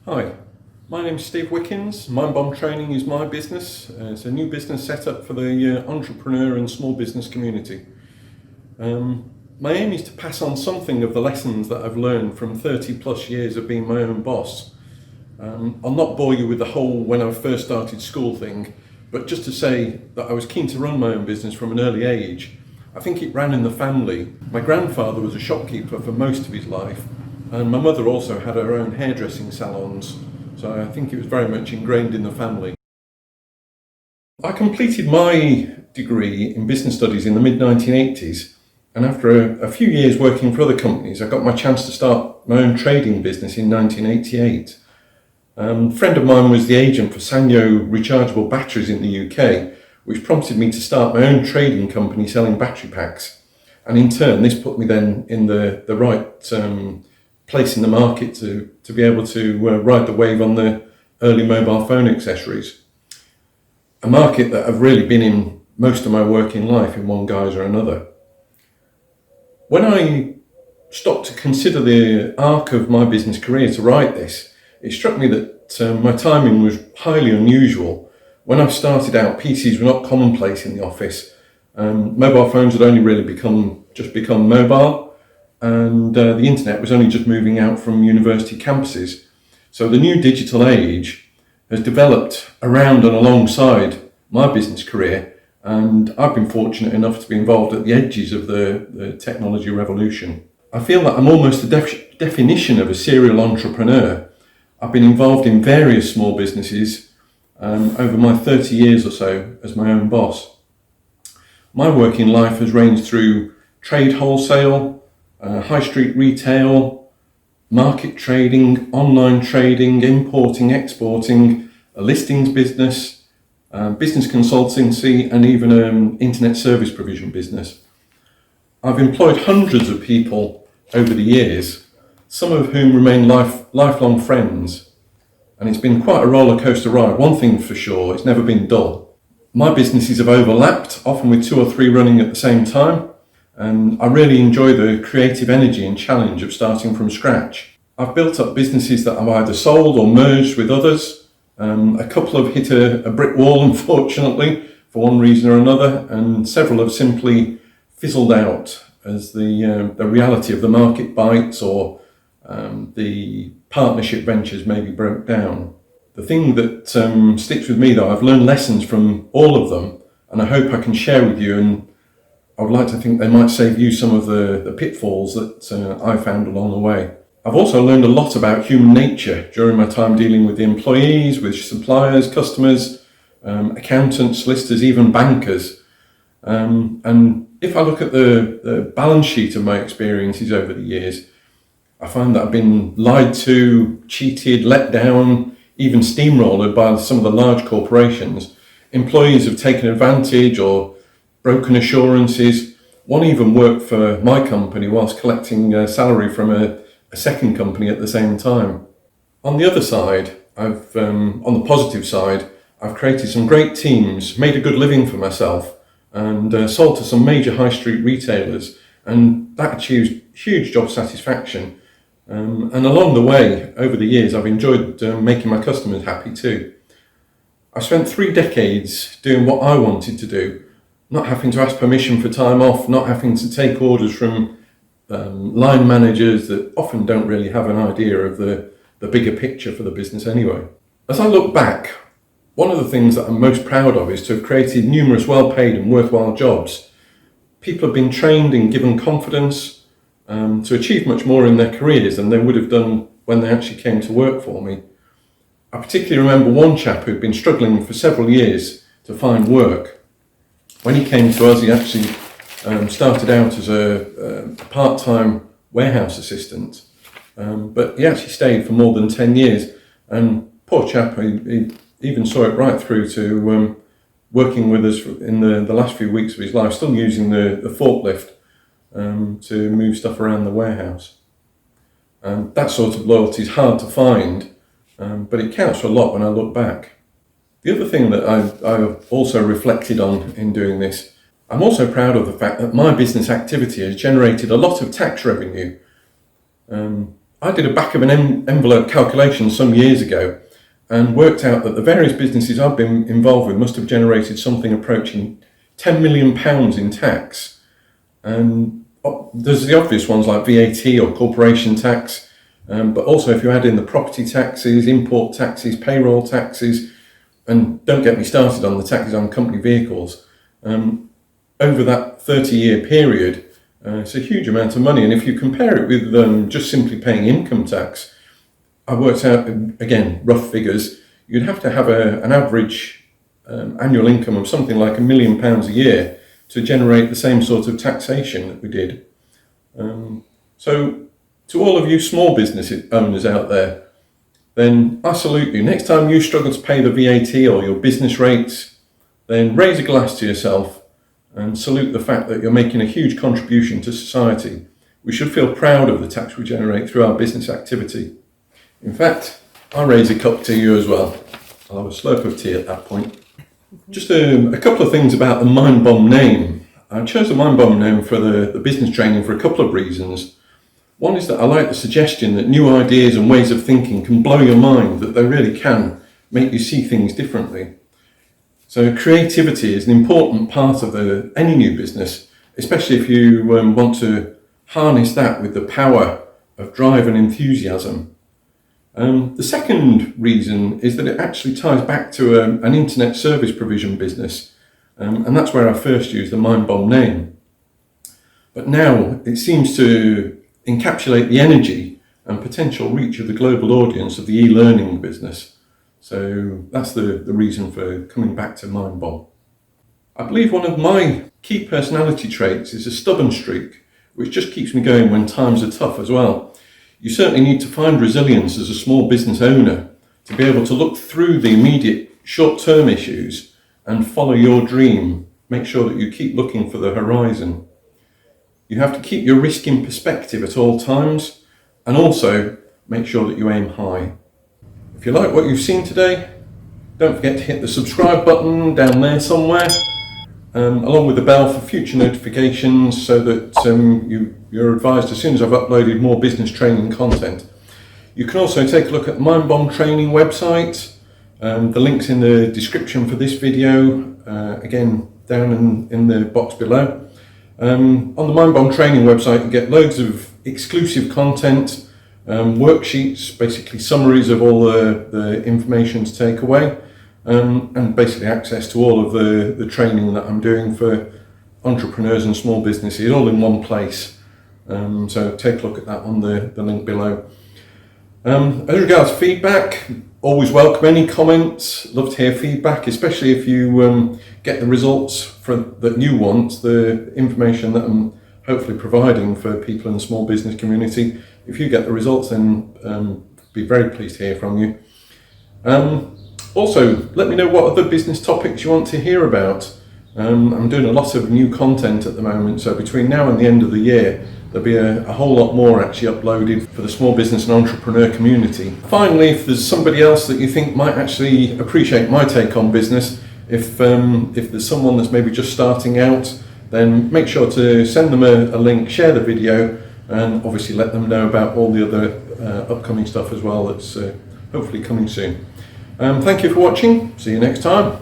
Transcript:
Hi, my name's Steve Wickens. Mindbomb Training is my business. It's a new business set up for the entrepreneur and small business community. My aim is to pass on something of the lessons that I've learned from 30 plus years of being my own boss. I'll not bore you with the whole when I first started school thing, but just to say that I was keen to run my own business from an early age. I think it ran in the family. My grandfather was a shopkeeper for most of his life, and my mother also had her own hairdressing salons, so I think it was very much ingrained in the family. I completed my degree in business studies in the mid-1980s, and after a few years working for other companies, I got my chance to start my own trading business in 1988. A friend of mine was the agent for Sanyo rechargeable batteries in the UK, which prompted me to start my own trading company selling battery packs. And in turn, this put me then in the right place in the market to be able to ride the wave on the early mobile phone accessories. A market that I've really been in most of my working life in one guise or another. When I stopped to consider the arc of my business career to write this, it struck me that my timing was highly unusual. When I started out, PCs were not commonplace in the office. Mobile phones had only really become mobile, and the internet was only just moving out from university campuses. So the new digital age has developed around and alongside my business career, and I've been fortunate enough to be involved at the edges of the technology revolution. I feel that I'm almost the definition of a serial entrepreneur. I've been involved in various small businesses over my 30 years or so as my own boss. My working life has ranged through trade wholesale, high street retail, market trading, online trading, importing, exporting, a listings business, business consultancy, and even an internet service provision business. I've employed hundreds of people over the years, some of whom remain lifelong friends, and it's been quite a roller coaster ride. One thing for sure, it's never been dull. My businesses have overlapped, often with 2 or 3 running at the same time, and I really enjoy the creative energy and challenge of starting from scratch. I've built up businesses that I've either sold or merged with others. A couple have hit a brick wall, unfortunately, for one reason or another, and several have simply fizzled out as the reality of the market bites or the partnership ventures maybe broke down. The thing that sticks with me, though, I've learned lessons from all of them, and I hope I can share with you, and I would like to think they might save you some of the pitfalls that I found along the way. I've also learned a lot about human nature during my time dealing with the employees, with suppliers, customers, accountants, solicitors, even bankers. And if I look at the balance sheet of my experiences over the years, I find that I've been lied to, cheated, let down, even steamrolled by some of the large corporations. Employees have taken advantage or broken assurances. One even worked for my company whilst collecting a salary from a second company at the same time. On the other side, on the positive side, I've created some great teams, made a good living for myself, and sold to some major high street retailers, and that achieves huge job satisfaction. And along the way, over the years, I've enjoyed making my customers happy too. I spent 3 decades doing what I wanted to do, not having to ask permission for time off, not having to take orders from line managers that often don't really have an idea of the bigger picture for the business anyway. As I look back, one of the things that I'm most proud of is to have created numerous well-paid and worthwhile jobs. People have been trained and given confidence to achieve much more in their careers than they would have done when they actually came to work for me. I particularly remember one chap who'd been struggling for several years to find work. When he came to us, he actually started out as a part-time warehouse assistant, but he actually stayed for more than 10 years. And poor chap, he even saw it right through to working with us in the last few weeks of his life, still using the forklift to move stuff around the warehouse. That sort of loyalty is hard to find, but it counts for a lot when I look back. The other thing that I've also reflected on in doing this, I'm also proud of the fact that my business activity has generated a lot of tax revenue. I did a back of an envelope calculation some years ago and worked out that the various businesses I've been involved with must have generated something approaching £10 million in tax. And there's the obvious ones like VAT or corporation tax, but also if you add in the property taxes, import taxes, payroll taxes, and don't get me started on the taxes on company vehicles, over that 30-year period, it's a huge amount of money. And if you compare it with just simply paying income tax, I worked out, again, rough figures, you'd have to have an average annual income of something like £1 million a year to generate the same sort of taxation that we did. So to all of you small business owners out there, then I salute you. Next time you struggle to pay the VAT or your business rates, then raise a glass to yourself and salute the fact that you're making a huge contribution to society. We should feel proud of the tax we generate through our business activity. In fact, I raise a cup to you as well. I'll have a slurp of tea at that point. Just a couple of things about the Mindbomb name. I chose the Mindbomb name for the business training for a couple of reasons. One is that I like the suggestion that new ideas and ways of thinking can blow your mind, that they really can make you see things differently. So creativity is an important part of any new business, especially if you want to harness that with the power of drive and enthusiasm. The second reason is that it actually ties back to an internet service provision business, and that's where I first used the Mindbomb name. But now it seems to encapsulate the energy and potential reach of the global audience of the e-learning business. So that's the reason for coming back to Mindbomb. I believe one of my key personality traits is a stubborn streak, which just keeps me going when times are tough as well. You certainly need to find resilience as a small business owner to be able to look through the immediate short-term issues and follow your dream. Make sure that you keep looking for the horizon. You have to keep your risk in perspective at all times, and also make sure that you aim high. If you like what you've seen today, don't forget to hit the subscribe button down there somewhere, along with the bell for future notifications so that you're advised as soon as I've uploaded more business training content. You can also take a look at the Mindbomb Training website. The link's in the description for this video, again down in the box below. On the Mindbomb Training website you get loads of exclusive content, worksheets, basically summaries of all the information to take away, and basically access to all of the training that I'm doing for entrepreneurs and small businesses all in one place. So take a look at that on the link below. As regards feedback, always welcome any comments. Love to hear feedback, especially if you get the results that you want, the information that I'm hopefully providing for people in the small business community. If you get the results, then be very pleased to hear from you. Also, let me know what other business topics you want to hear about. I'm doing a lot of new content at the moment, so between now and the end of the year, there'll be a whole lot more actually uploaded for the small business and entrepreneur community. Finally, if there's somebody else that you think might actually appreciate my take on business, if there's someone that's maybe just starting out, then make sure to send them a link, share the video, and obviously let them know about all the other upcoming stuff as well that's hopefully coming soon. Thank you for watching. See you next time.